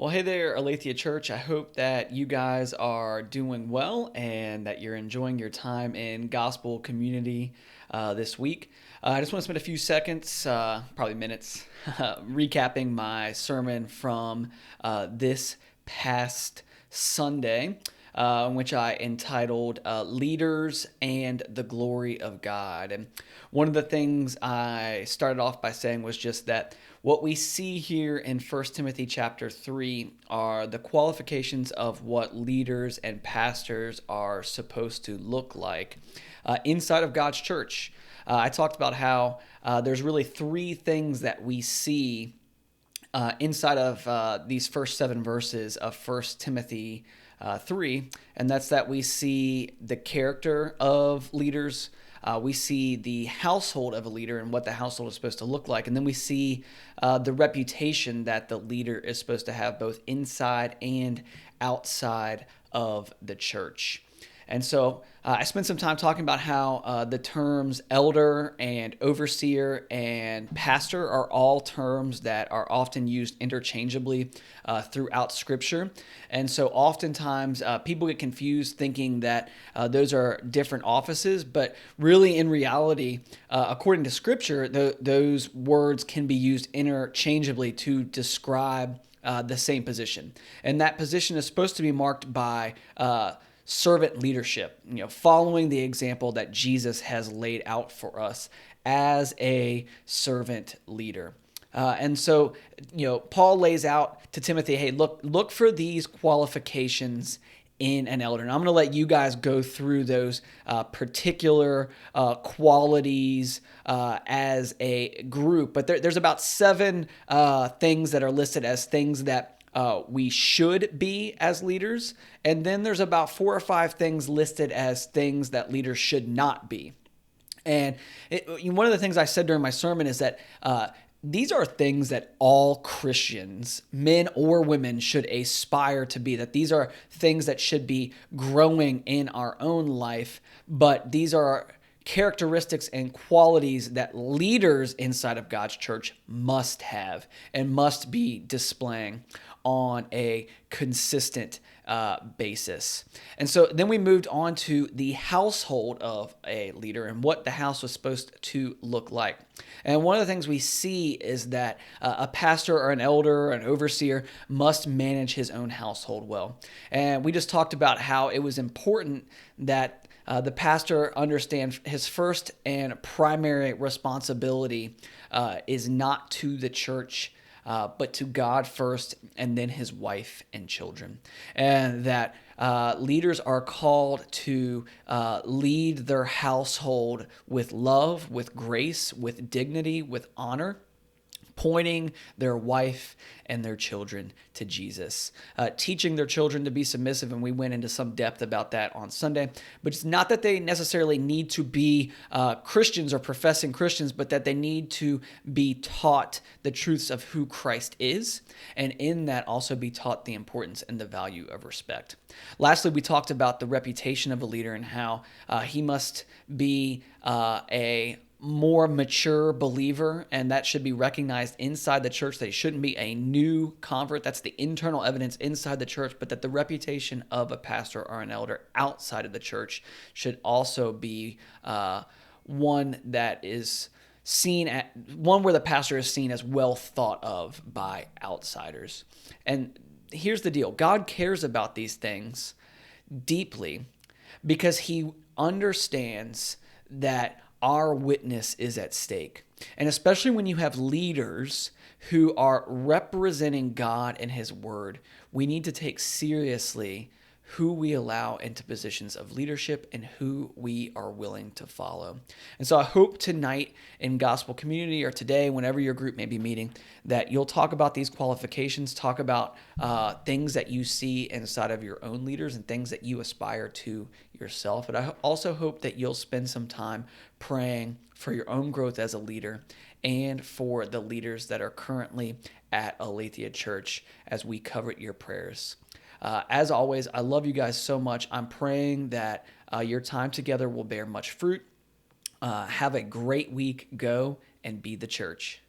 Well, hey there, Aletheia Church. I hope that you guys are doing well and that you're enjoying your time in gospel community this week. I just want to spend a few seconds, probably minutes, recapping my sermon from this past Sunday, which I entitled Leaders and the Glory of God. And one of the things I started off by saying was just that what we see here in 1 Timothy chapter 3 are the qualifications of what leaders and pastors are supposed to look like inside of God's church. I talked about how there's really three things that we see inside of these first 7 verses of 1 Timothy 3, and that's that we see the character of leaders, we see the household of a leader and what the household is supposed to look like, and then we see the reputation that the leader is supposed to have both inside and outside of the church. And so I spent some time talking about how the terms elder and overseer and pastor are all terms that are often used interchangeably throughout Scripture. And so oftentimes people get confused thinking that those are different offices, but really in reality, according to Scripture, those words can be used interchangeably to describe the same position. And that position is supposed to be marked by servant leadership, following the example that Jesus has laid out for us as a servant leader. And so, Paul lays out to Timothy, hey, look for these qualifications in an elder. And I'm going to let you guys go through those particular qualities as a group. But there's about 7 things that are listed as things that we should be as leaders. And then there's about 4 or 5 things listed as things that leaders should not be. And one of the things I said during my sermon is that these are things that all Christians, men or women, should aspire to be, that these are things that should be growing in our own life, but these are characteristics and qualities that leaders inside of God's church must have and must be displaying on a consistent basis. And so then we moved on to the household of a leader and what the house was supposed to look like. And one of the things we see is that a pastor or an elder or an overseer must manage his own household well. And we just talked about how it was important that the pastor understand his first and primary responsibility is not to the church, but to God first, and then his wife and children. And that leaders are called to lead their household with love, with grace, with dignity, with honor, pointing their wife and their children to Jesus, teaching their children to be submissive, and we went into some depth about that on Sunday. But it's not that they necessarily need to be Christians or professing Christians, but that they need to be taught the truths of who Christ is, and in that also be taught the importance and the value of respect. Lastly, we talked about the reputation of a leader and how he must be a more mature believer, and that should be recognized inside the church, that he shouldn't be a new convert. That's the internal evidence inside the church, but that the reputation of a pastor or an elder outside of the church should also be one that is one where the pastor is seen as well thought of by outsiders. And here's the deal. God cares about these things deeply because he understands that our witness is at stake. And especially when you have leaders who are representing God and his word, we need to take seriously who we allow into positions of leadership and who we are willing to follow. And so I hope tonight in gospel community, or today, whenever your group may be meeting, that you'll talk about these qualifications, talk about things that you see inside of your own leaders and things that you aspire to yourself. But I also hope that you'll spend some time praying for your own growth as a leader and for the leaders that are currently at Aletheia Church as we covet your prayers. As always, I love you guys so much. I'm praying that your time together will bear much fruit. Have a great week. Go and be the church.